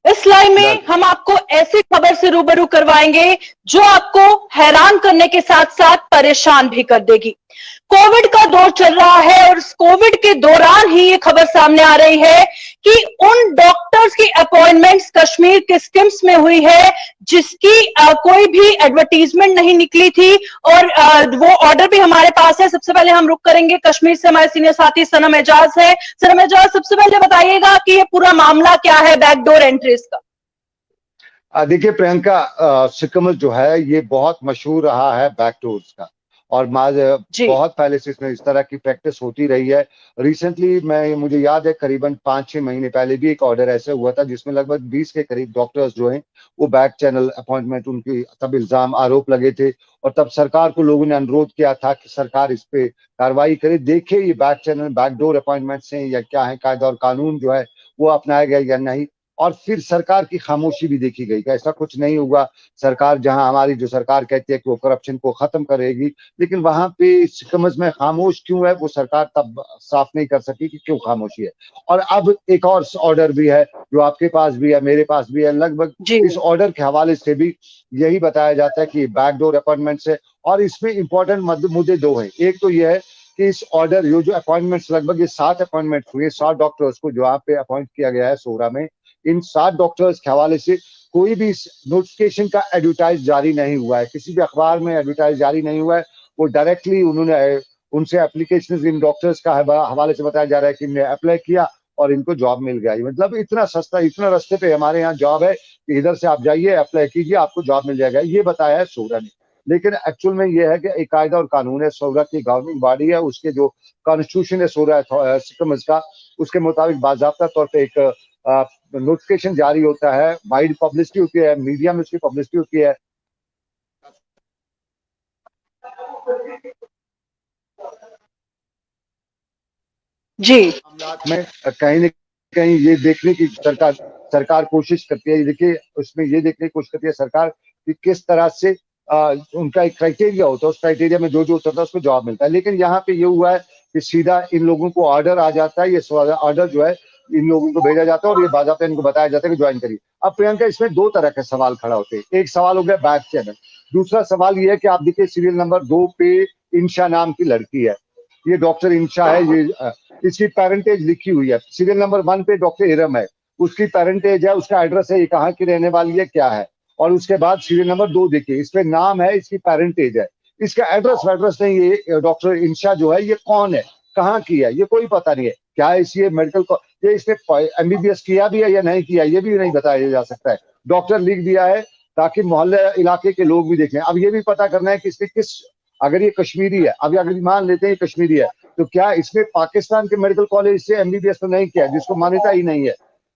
इस लाइव में हम आपको ऐसी खबर से रूबरू करवाएंगे जो आपको हैरान करने के साथ साथ परेशान भी कर देगी। कोविड का दौर चल रहा है और इस कोविड के दौरान ही ये खबर सामने आ रही है कि उन डॉक्टर्स की अपॉइंटमेंट्स कश्मीर के स्किम्स में हुई है जिसकी कोई भी एडवर्टीजमेंट नहीं निकली थी और वो ऑर्डर भी हमारे पास है। सबसे पहले हम रुक करेंगे कश्मीर से, हमारे सीनियर साथी सनम एजाज है। सनम एजाज, सबसे पहले बताइएगा कि ये पूरा मामला क्या है बैकडोर एंट्रीज का। देखिए प्रियंका, सिकमल जो है ये बहुत मशहूर रहा है बैकडोर्स का, और बहुत पहले से इसमें इस तरह की प्रैक्टिस होती रही है। रिसेंटली मुझे याद है करीबन 5-6 महीने पहले भी एक ऑर्डर ऐसे हुआ था जिसमें लगभग 20 के करीब डॉक्टर्स जो हैं वो बैक चैनल अपॉइंटमेंट, उनकी तब इल्जाम आरोप लगे थे और तब सरकार को लोगों ने अनुरोध किया था कि सरकार इस पे कार्रवाई करे, देखे ये बैक चैनल बैकडोर अपॉइंटमेंट्स हैं या क्या है, कायदा और कानून जो है वो अपनाया गया या नहीं। और फिर सरकार की खामोशी भी देखी गई कि ऐसा कुछ नहीं हुआ। सरकार, जहां हमारी जो सरकार कहती है कि वो करप्शन को खत्म करेगी, लेकिन वहां पे समझ में खामोश क्यों है वो सरकार तब साफ नहीं कर सकी कि क्यों खामोशी है। और अब एक और ऑर्डर भी है जो आपके पास भी है, मेरे पास भी है। लगभग इस ऑर्डर के हवाले से भी यही बताया जाता है कि बैकडोर अपॉइंटमेंट से, और इसमें इंपॉर्टेंट मुद्दे दो हैं। एक तो यह है कि इस ऑर्डर जो अपॉइंटमेंट्स, लगभग ये 7 अपॉइंटमेंट हुए, 7 डॉक्टर्स को जो यहाँ पे अपॉइंट किया गया है सोहरा में, इन 7 डॉक्टर्स के हवाले से कोई भी नोटिफिकेशन का एडवर्टाइज जारी नहीं हुआ है, किसी भी अखबार में एडवर्टाइज जारी नहीं हुआ है। वो डायरेक्टली उन्होंने उनसे एप्लीकेशन इन डॉक्टर्स का हवाले से बताया जा रहा है कि इन्हें अप्लाई किया और इनको जॉब मिल गया। मतलब इतना सस्ता, इतना रास्ते पे हमारे यहाँ जॉब है कि इधर से आप जाइए, अप्लाई कीजिए, आपको जॉब मिल जाएगा, ये बताया है सोहरा ने। लेकिन एक्चुअल में ये है कि एक कायदा और कानून है, सोहरा की गवर्निंग बॉडी है, उसके जो कॉन्स्टिट्यूशन है सोहरा सिकम्स का, उसके मुताबिक बाज़ाब्ता तौर पे एक नोटिफिकेशन जारी होता है, वाइड पब्लिसिटी होती है, मीडिया में उसकी पब्लिसिटी होती है। जी, में कहीं न कहीं ये देखने की सरकार कोशिश करती है। देखिए उसमें ये देखने की कोशिश करती है सरकार कि किस तरह से उनका एक क्राइटेरिया होता है, उस क्राइटेरिया में जो होता है उसको जवाब मिलता है। लेकिन यहाँ पे ये हुआ है कि सीधा इन लोगों को ऑर्डर आ जाता है, ये ऑर्डर जो है इन लोगों को भेजा जाता है और ये बाज़ाब्ता इनको बताया जाता है कि ज्वाइन करिए। अब प्रियंका, इसमें 2 तरह के सवाल खड़ा होते हैं। एक सवाल हो गया बैक चैनल, दूसरा सवाल ये है कि आप देखिए सीरियल नंबर 2 पे इंशा नाम की लड़की है, ये डॉक्टर इंशा है, ये इसकी पेरेंटेज लिखी हुई है। सीरियल नंबर 1 पे डॉक्टर इरम है, उसकी पेरेंटेज है, उसका एड्रेस है, ये कहाँ की रहने वाली है, क्या है। और उसके बाद सीरियल नंबर 2 देखिए, इस पे नाम है, इसकी पेरेंटेज है, इसका एड्रेस नहीं। ये डॉक्टर इंशा जो है ये कौन है, कहाँ की है, ये कोई पता नहीं है। क्या ये मेडिकल ये इसने एमबीबीएस किया भी है या नहीं किया, ये भी नहीं बताया जा सकता है। डॉक्टर लिख दिया है ताकि मोहल्ले इलाके के लोग भी देखें। अब ये भी पता करना है कि इसने किस, अगर ये कश्मीरी है, अब अगर मान लेते हैं ये कश्मीरी है, तो क्या इसने पाकिस्तान के मेडिकल कॉलेज से एमबीबीएस तो नहीं किया, जिसको मान्यता ही नहीं है।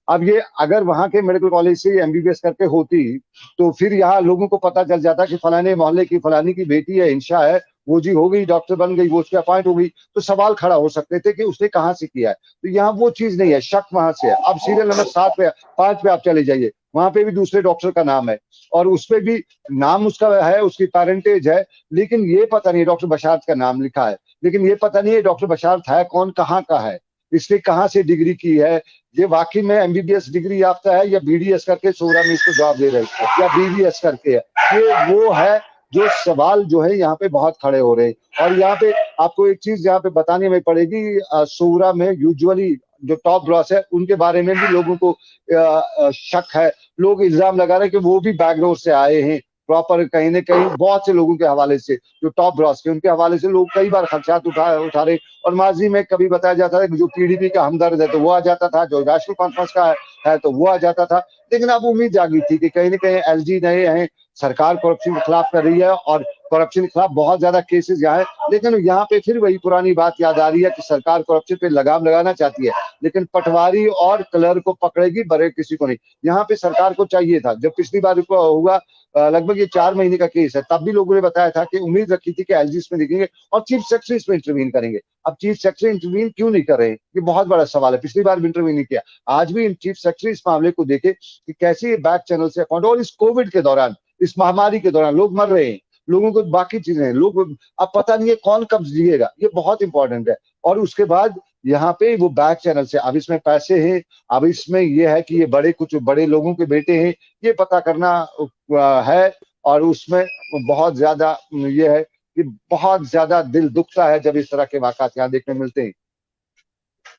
अब ये अगर वहां के मेडिकल कॉलेज से एमबीबीएस करके होती तो फिर यहाँ लोगों को पता चल जाता कि फलाने मोहल्ले की फलानी की बेटी है, इंशा है, वो जी हो गई, डॉक्टर बन गई, वो उसके अपॉइंट हो गई, तो सवाल खड़ा हो सकते थे कि उसने कहाँ से किया है। तो यहाँ वो चीज नहीं है, शक वहां से है। अब सीरियल नंबर 7 पे 5 पे आप चले जाइए, वहां पे भी दूसरे डॉक्टर का नाम है और उसपे भी नाम उसका है, उसकी पेरेंटेज है, लेकिन ये पता नहीं डॉक्टर बशारत का नाम लिखा है, लेकिन ये पता नहीं है डॉक्टर बशारत है कौन, कहाँ का है, इसने कहाँ से डिग्री की है, ये वाकई में एमबीबीएस डिग्री याफ्ता है या बीडीएस करके सोहरा में इसको जवाब दे रहे हैं, या बीबीएस करके है। ये वो है जो सवाल जो है यहाँ पे बहुत खड़े हो रहे हैं। और यहाँ पे आपको एक चीज यहाँ पे बतानी हमें पड़ेगी, सोहरा में यूजुअली जो टॉप ब्रॉस है उनके बारे में भी लोगों को शक है, लोग इल्जाम लगा रहे हैं कि वो भी बैकडोर से आए हैं प्रॉपर, कहीं ना कहीं बहुत से लोगों के हवाले से, जो टॉप ब्रॉस के उनके हवाले से लोग कई बार खर्चात उठा रहे। और माजी में कभी बताया जाता था कि जो पीडीपी का हमदर्द है तो वो आ जाता था, जो नेशनल कॉन्फ्रेंस का है तो वो आ जाता था। लेकिन अब उम्मीद जागी थी कि कहीं ना कहीं एलजी नए हैं, सरकार करप्शन के खिलाफ कर रही है और करप्शन के खिलाफ बहुत ज्यादा केसेस यहाँ है। लेकिन यहाँ पे फिर वही पुरानी बात याद आ रही है कि सरकार करप्शन पे लगाम लगाना चाहती है, लेकिन पटवारी और क्लर्क को पकड़ेगी, बड़े किसी को नहीं। यहाँ पे सरकार को चाहिए था, जब पिछली बार हुआ लगभग ये 4 महीने का केस है, तब भी लोगों ने बताया था कि उम्मीद रखी थी कि एलजी इसमें देखेंगे और चीफ सेक्रेटरी इसमें इंटरवीन करेंगे। अब चीफ सेक्रेटरी इंटरवीन क्यों नहीं कर रहे, ये बहुत बड़ा सवाल है। पिछली बार भी इंटरवीन नहीं किया, आज भी चीफ सेक्रेटरी इस मामले को देखे कि कैसे ये बैक चैनल से अकाउंट, और इस कोविड के दौरान, इस महामारी के दौरान लोग मर रहे हैं, लोगों को बाकी चीजें हैं, लोग अब पता नहीं है कौन कब जिएगा, ये बहुत इंपॉर्टेंट है। और उसके बाद यहाँ पे वो बैक चैनल से, अब इसमें पैसे हैं, अब इसमें ये है कि ये कुछ बड़े लोगों के बेटे हैं, ये पता करना है। और उसमें बहुत ज्यादा ये है कि बहुत ज्यादा दिल दुखता है जब इस तरह के वाकयात यहाँ देखने मिलते हैं।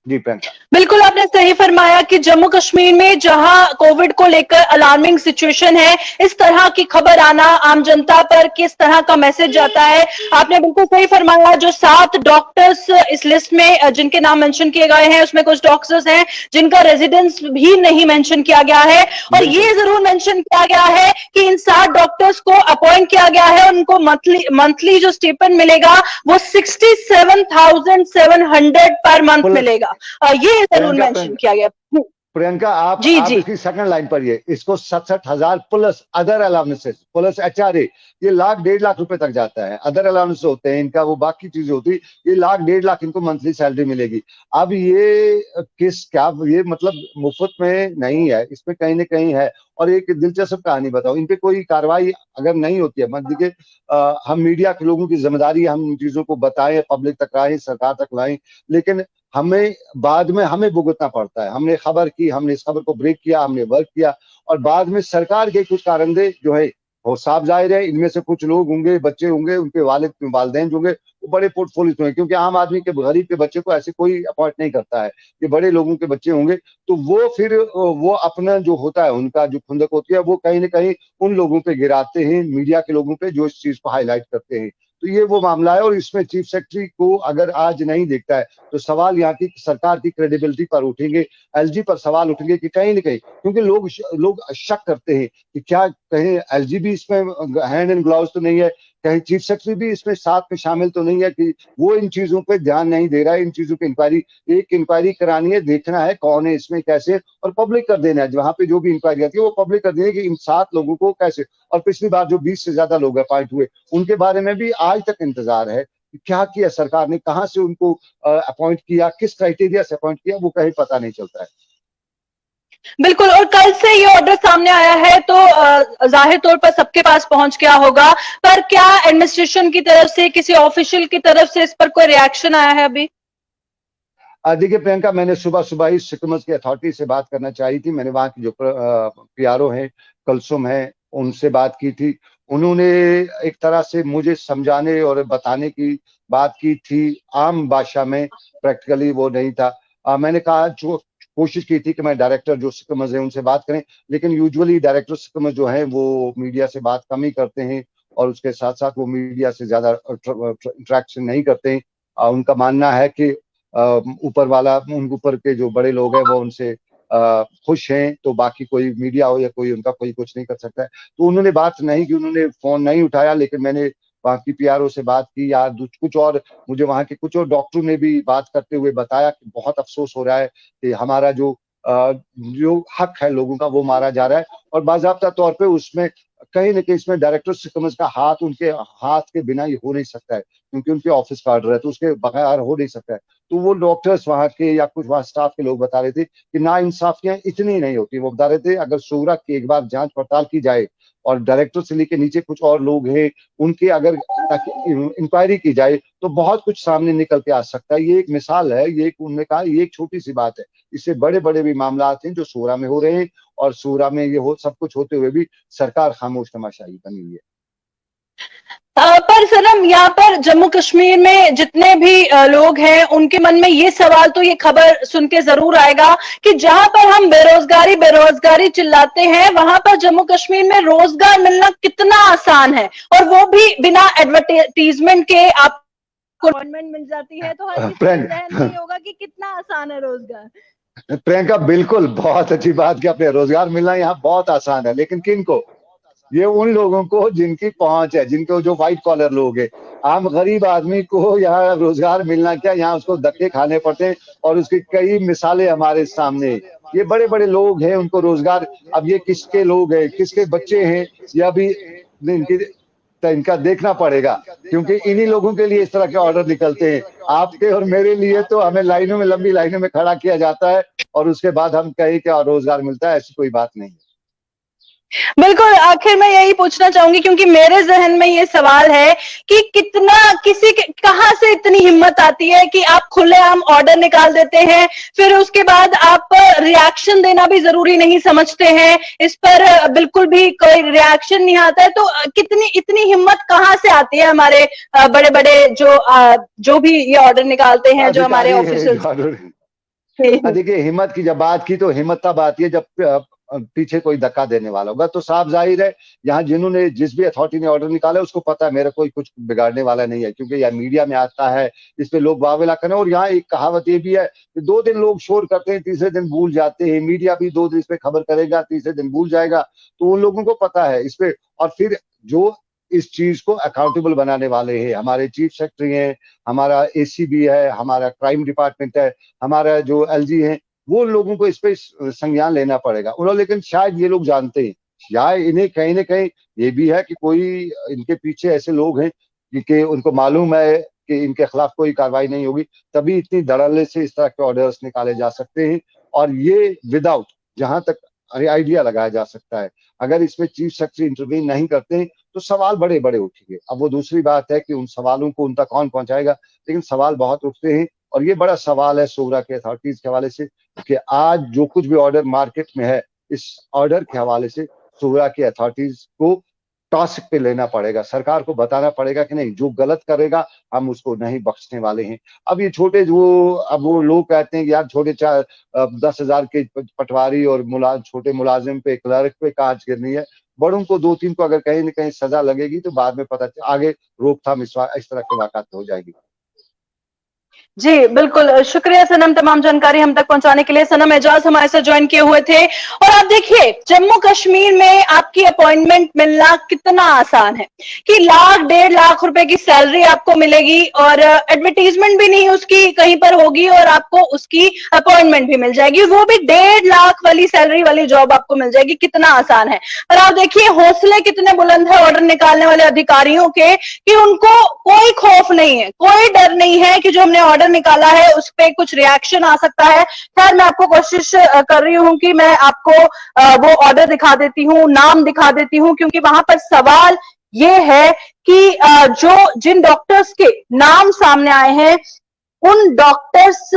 जी प्रियंका। बिल्कुल आपने सही फरमाया कि जम्मू कश्मीर में जहां कोविड को लेकर अलार्मिंग सिचुएशन है, इस तरह की खबर आना आम जनता पर किस तरह का मैसेज जाता है। आपने बिल्कुल सही फरमाया, जो 7 डॉक्टर्स इस लिस्ट में जिनके नाम मेंशन किए गए हैं, उसमें कुछ डॉक्टर्स हैं जिनका रेजिडेंस भी नहीं मेंशन किया गया है। और ये जरूर मेंशन किया गया है कि इन 7 डॉक्टर्स को अपॉइंट किया गया है, उनको मंथली जो स्टिपेंड मिलेगा वो 67,700 पर मंथ मिलेगा। ये जरूर मेंशन किया गया। प्रियंका, आप जी इसकी सेकंड लाइन पर ये इसको 67,000 plus other allowances plus HRA, ये लाख 1.5 लाख रुपए तक जाता है। अदर अलाउंस होते हैं इनका, वो बाकी चीजें होती, ये लाख 1.5 लाख इनको मंथली सैलरी मिलेगी। अब ये क्या ये मतलब मुफ्त में नहीं है, इसमें कहीं ना कहीं है। और एक दिलचस्प कहानी बताओ, इन पे कोई कार्रवाई अगर नहीं होती है, मत देखिए, हम मीडिया के लोगों की जिम्मेदारी, हम इन चीजों को बताएं, पब्लिक तक लाएं, सरकार तक लाएं, लेकिन हमें बाद में हमें भुगतना पड़ता है। हमने खबर की, हमने इस खबर को ब्रेक किया, हमने वर्क किया, और बाद में सरकार के कुछ कारंदे जो है वो साफ जाहिर है, इनमें से कुछ लोग होंगे, बच्चे होंगे, उनके वालिदैन जो होंगे वो बड़े पोर्टफोलियो में, क्योंकि आम आदमी के, गरीब के बच्चे को ऐसे कोई अपॉइंट नहीं करता है, ये बड़े लोगों के बच्चे होंगे। तो वो फिर वो अपना जो होता है, उनका जो खुंदक होती है, वो कहीं ना कहीं उन लोगों पे गिराते हैं, मीडिया के लोगों पे, जो इस चीज को हाईलाइट करते हैं। तो ये वो मामला है, और इसमें चीफ सेक्रेटरी को अगर आज नहीं देखता है तो सवाल यहाँ की सरकार की क्रेडिबिलिटी पर उठेंगे, LG पर सवाल उठेंगे कि कहीं ना कहीं, क्योंकि लोग शक करते हैं कि क्या कहीं LG भी इसमें हैंड एंड ग्लव्स तो नहीं है, कहीं चीफ सेक्रेटरी भी इसमें साथ में शामिल तो नहीं है, कि वो इन चीजों पे ध्यान नहीं दे रहा है। इन चीजों की इंक्वायरी करानी है, देखना है कौन है इसमें, कैसे, और पब्लिक कर देना है। वहां पे जो भी इंक्वायरी आती है वो पब्लिक कर देनी है कि इन 7 लोगों को कैसे। और पिछली बार जो 20 से ज्यादा लोग अपॉइंट हुए, उनके बारे में भी आज तक इंतजार है कि क्या किया सरकार ने, कहां से उनको अपॉइंट किया, किस क्राइटेरिया से अपॉइंट किया, वो कहीं पता नहीं चलता है। बिल्कुल, और कल से ये ऑर्डर सामने आया है तो जाहिर तौर पर सबके पास पहुंच गया होगा, पर क्या एडमिनिस्ट्रेशन की तरफ से, किसी ऑफिशियल की तरफ से इस पर कोई रिएक्शन आया है अभी? देखिए प्रियंका, मैंने सुबह सुबह ही सिक्किम की अथॉरिटी से बात करना चाहिए थी। मैंने वहां की जो PRO है, कलसुम है, उनसे बात की थी। उन्होंने एक तरह से मुझे समझाने और बताने की बात की थी, आम भाषा में, प्रैक्टिकली वो नहीं था। मैंने कहा, जो कोशिश की थी कि मैं डायरेक्टर जो सिक्किम है उनसे बात करें, लेकिन यूजुअली डायरेक्टर सिक्किम जो है वो मीडिया से बात कम ही करते हैं, और उसके साथ साथ वो मीडिया से ज्यादा इंटरेक्शन नहीं करते हैं। उनका मानना है कि ऊपर वाला, उनके ऊपर के जो बड़े लोग हैं वो उनसे खुश हैं, तो बाकी कोई मीडिया हो या कोई उनका कोई कुछ नहीं कर सकता है। तो उन्होंने बात नहीं की, उन्होंने फोन नहीं उठाया, लेकिन मैंने वहाँ की PRO से बात की यार, कुछ और मुझे वहाँ के कुछ और डॉक्टरों ने भी बात करते हुए बताया कि बहुत अफसोस हो रहा है कि हमारा जो हक है लोगों का वो मारा जा रहा है, और बाकायदा तौर पे उसमें कहीं ना कहीं इसमें डायरेक्टर सिक्किम्स का हाथ, उनके हाथ के बिना ये हो नहीं सकता है, क्योंकि उनके ऑफिस का ऑर्डर है, तो उसके बगैर हो नहीं सकता है। तो वो डॉक्टर्स वहाँ के या कुछ वहाँ स्टाफ के लोग बता रहे थे कि ना इंसाफियां इतनी नहीं होती। वो बता रहे थे अगर सूरत की एक बार जांच पड़ताल की जाए, और डायरेक्टर से लेके नीचे कुछ और लोग हैं उनके अगर इंक्वायरी की जाए, तो बहुत कुछ सामने निकल के आ सकता है। ये एक मिसाल है, ये एक, उन्होंने कहा ये एक छोटी सी बात है, इससे बड़े बड़े भी मामला हैं जो सूरा में हो रहे हैं, और सूरा में ये सब कुछ होते हुए भी सरकार खामोश तमाशाई बनी हुई है। पर सनम, यहाँ पर जम्मू कश्मीर में जितने भी लोग हैं, उनके मन में ये सवाल तो ये खबर सुन के जरूर आएगा कि जहां पर हम बेरोजगारी बेरोजगारी चिल्लाते हैं, वहां पर जम्मू कश्मीर में रोजगार मिलना कितना आसान है, और वो भी बिना एडवर्टीजमेंट के आपको अपॉइंटमेंट मिल जाती है। तो हर किसी के जहन में होगा कि कितना आसान है रोजगार। प्रियंका, बिल्कुल, बहुत अच्छी बात कि अपने रोजगार मिलना यहाँ बहुत आसान है, लेकिन किन को? ये उन लोगों को जिनकी पहुंच है, जिनको, जो व्हाइट कॉलर लोग हैं। आम गरीब आदमी को यहाँ रोजगार मिलना क्या, यहाँ उसको धक्के खाने पड़ते हैं, और उसकी कई मिसालें हमारे सामने। ये बड़े बड़े लोग हैं, उनको रोजगार, अब ये किसके लोग हैं, किसके बच्चे हैं, या भी इनका देखना पड़ेगा, क्योंकि इन्हीं लोगों के लिए इस तरह के ऑर्डर निकलते हैं। आपके और मेरे लिए तो हमें लाइनों में, लंबी लाइनों में खड़ा किया जाता है, और उसके बाद हम कहें कि रोजगार मिलता है, ऐसी कोई बात नहीं है। बिल्कुल, आखिर मैं यही पूछना चाहूंगी क्योंकि मेरे जहन में ये सवाल है कि कितना किसी के कहां से इतनी हिम्मत आती है कि आप खुलेआम ऑर्डर निकाल देते हैं, फिर उसके बाद आप रिएक्शन देना भी जरूरी नहीं समझते हैं, इस पर बिल्कुल भी कोई रिएक्शन नहीं आता है। तो कितनी इतनी हिम्मत कहां से आती है हमारे बड़े बड़े जो भी ये ऑर्डर निकालते हैं, जो हमारे ऑफिसर्स। देखिए, हिम्मत की जब बात की तो हिम्मत तब आती है जब पीछे कोई धक्का देने वाला होगा। तो साफ जाहिर है यहाँ जिन्होंने जिस भी अथॉरिटी ने ऑर्डर निकाला उसको पता है मेरा कोई कुछ बिगाड़ने वाला नहीं है, क्योंकि यह मीडिया में आता है, इस पे लोग वावेला करें। और यहाँ एक कहावत ये भी है कि 2 दिन लोग शोर करते हैं, तीसरे दिन भूल जाते हैं। मीडिया भी 2 दिन इस पे खबर करेगा, तीसरे दिन भूल जाएगा। तो उन लोगों को पता है इस पे। और फिर जो इस चीज को अकाउंटेबल बनाने वाले हैं, हमारे चीफ सेक्रेटरी हैं, हमारा एसीबी है, हमारा क्राइम डिपार्टमेंट है, हमारा जो एलजी है, वो लोगों को इस पे संज्ञान लेना पड़ेगा उन्होंने। लेकिन शायद ये लोग जानते हैं, शायद इन्हें कहीं ना कहीं ये भी है कि कोई इनके पीछे ऐसे लोग हैं कि उनको मालूम है कि इनके खिलाफ कोई कार्रवाई नहीं होगी, तभी इतनी धड़ल्ले से इस तरह के ऑर्डर्स निकाले जा सकते हैं। और ये विदाउट, जहां तक आइडिया लगाया जा सकता है, अगर इसमें चीफ सेक्रेटरी इंटरवीन नहीं करते हैं तो सवाल बड़े बड़े उठेंगे। अब वो दूसरी बात है कि उन सवालों को उन तक कौन पहुंचाएगा, लेकिन सवाल बहुत उठते हैं। और ये बड़ा सवाल है सोगरा के अथॉरिटीज के हवाले से कि आज जो कुछ भी ऑर्डर मार्केट में है, इस ऑर्डर के हवाले से सोगरा के अथॉरिटीज को टास्क पे लेना पड़ेगा, सरकार को बताना पड़ेगा कि नहीं, जो गलत करेगा हम उसको नहीं बख्शने वाले हैं। अब ये छोटे अब वो लोग कहते हैं कि यार छोटे 10,000 के पटवारी और छोटे मुलाजिम पे, क्लर्क पे कांच गिरनी है। बड़ों को 2-3 को अगर कहीं न कहीं सजा लगेगी तो बाद में पता आगे रोकथाम इस तरह के वाकयात हो जाएगी। जी बिल्कुल, शुक्रिया सनम तमाम जानकारी हम तक पहुंचाने के लिए। सनम एजाज हमारे साथ ज्वाइन किए हुए थे। और आप देखिए, जम्मू कश्मीर में आपकी अपॉइंटमेंट मिलना कितना आसान है कि 1,00,000-1,50,000 रुपए की सैलरी आपको मिलेगी और एडवर्टीजमेंट भी नहीं उसकी कहीं पर होगी और आपको उसकी अपॉइंटमेंट भी मिल जाएगी, वो भी 1,50,000 वाली सैलरी वाली जॉब आपको मिल जाएगी। कितना आसान है। पर आप देखिए हौसले कितने बुलंद है ऑर्डर निकालने वाले अधिकारियों के कि उनको कोई खौफ नहीं है, कोई डर नहीं है कि जो हमने ऑर्डर निकाला है उस पे कुछ रिएक्शन आ सकता है। खैर, मैं आपको कोशिश कर रही हूं कि मैं आपको वो ऑर्डर दिखा देती हूं, नाम दिखा देती हूं, क्योंकि वहां पर सवाल ये है कि जिन डॉक्टर्स के नाम सामने आए हैं, उन डॉक्टर्स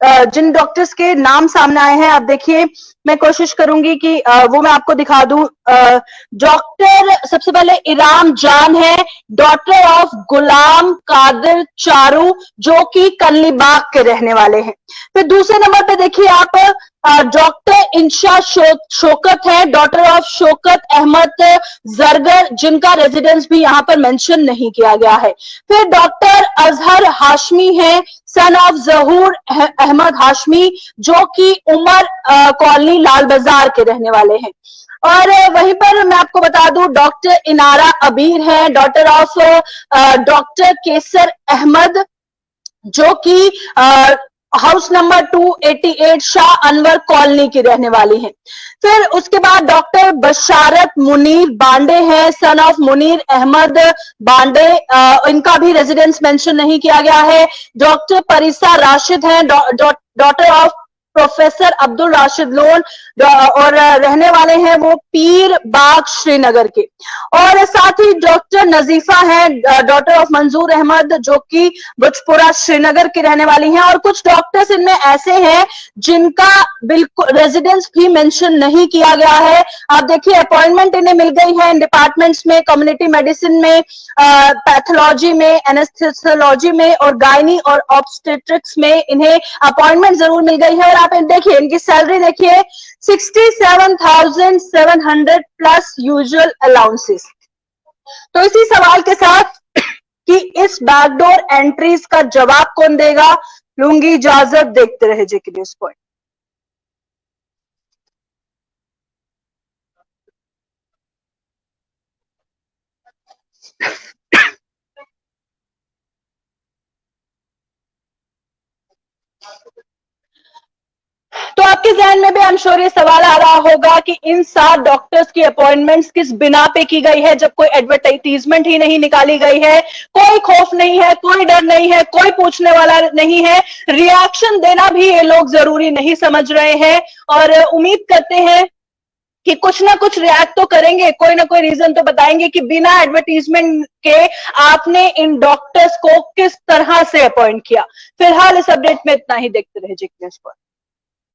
जिन डॉक्टर्स के नाम सामने आए हैं, आप देखिए, मैं कोशिश करूंगी कि वो मैं आपको दिखा दूं। डॉक्टर सबसे पहले इराम जान है, डॉटर ऑफ गुलाम कादिर चारू, जो कि कल्लीबाग के रहने वाले हैं। फिर दूसरे नंबर पे देखिए आप, डॉक्टर इंशा शौकत है, डॉटर ऑफ शौकत अहमद जरगर, जिनका रेजिडेंस भी यहाँ पर मेंशन नहीं किया गया है। फिर डॉक्टर अजहर हाशमी है, सन ऑफ जहूर अहमद हाशमी, जो कि उमर कॉलोनी लाल बाजार के रहने वाले हैं। और वहीं पर मैं आपको बता दूं, डॉक्टर इनारा अबीर है, डॉटर ऑफ डॉक्टर केसर अहमद, जो कि house number 288 Shah Anwar colony की रहने वाली हैं। फिर उसके बाद डॉक्टर बशारत मुनीर बांडे हैं, सन ऑफ मुनीर अहमद बांडे, इनका भी रेजिडेंस मेंशन नहीं किया गया है। डॉक्टर परिसा राशिद हैं, daughter of professor Abdul Rashid loan, और रहने वाले हैं वो पीर बाग श्रीनगर के। और साथ ही डॉक्टर नजीफा हैं, डॉटर ऑफ मंजूर अहमद, जो कि बुजपुरा श्रीनगर की रहने वाली हैं। और कुछ डॉक्टर्स इनमें ऐसे हैं जिनका बिल्कुल रेजिडेंस भी मेंशन नहीं किया गया है। आप देखिए, अपॉइंटमेंट इन्हें मिल गई है इन डिपार्टमेंट्स में, कम्युनिटी मेडिसिन में, पैथोलॉजी में, एनेस्थेसियोलॉजी में और गायनी और ऑब्स्टेट्रिक्स में इन्हें अपॉइंटमेंट जरूर मिल गई है। और आप देखिए इनकी सैलरी देखिए, 67,700 प्लस यूजुअल अलाउंसेस। तो इसी सवाल के साथ कि इस बैकडोर एंट्रीज का जवाब कौन देगा, लूंगी इजाजत। देखते रहे जेके न्यूज पॉइंट। तो आपके जहन में भी आई एम श्योर ये सवाल आ रहा होगा कि इन 7 डॉक्टर्स की अपॉइंटमेंट्स किस बिना पे की गई है, जब कोई एडवर्टाइजमेंट ही नहीं निकाली गई है, कोई खौफ नहीं है, कोई डर नहीं है, कोई पूछने वाला नहीं है, रिएक्शन देना भी ये लोग जरूरी नहीं समझ रहे हैं। और उम्मीद करते हैं कि कुछ ना कुछ रिएक्ट तो करेंगे, कोई ना कोई रीजन तो बताएंगे कि बिना एडवर्टीजमेंट के आपने इन डॉक्टर्स को किस तरह से अपॉइंट किया। फिलहाल इस अपडेट में इतना ही, देखते रहे जी न्यूज़ पर।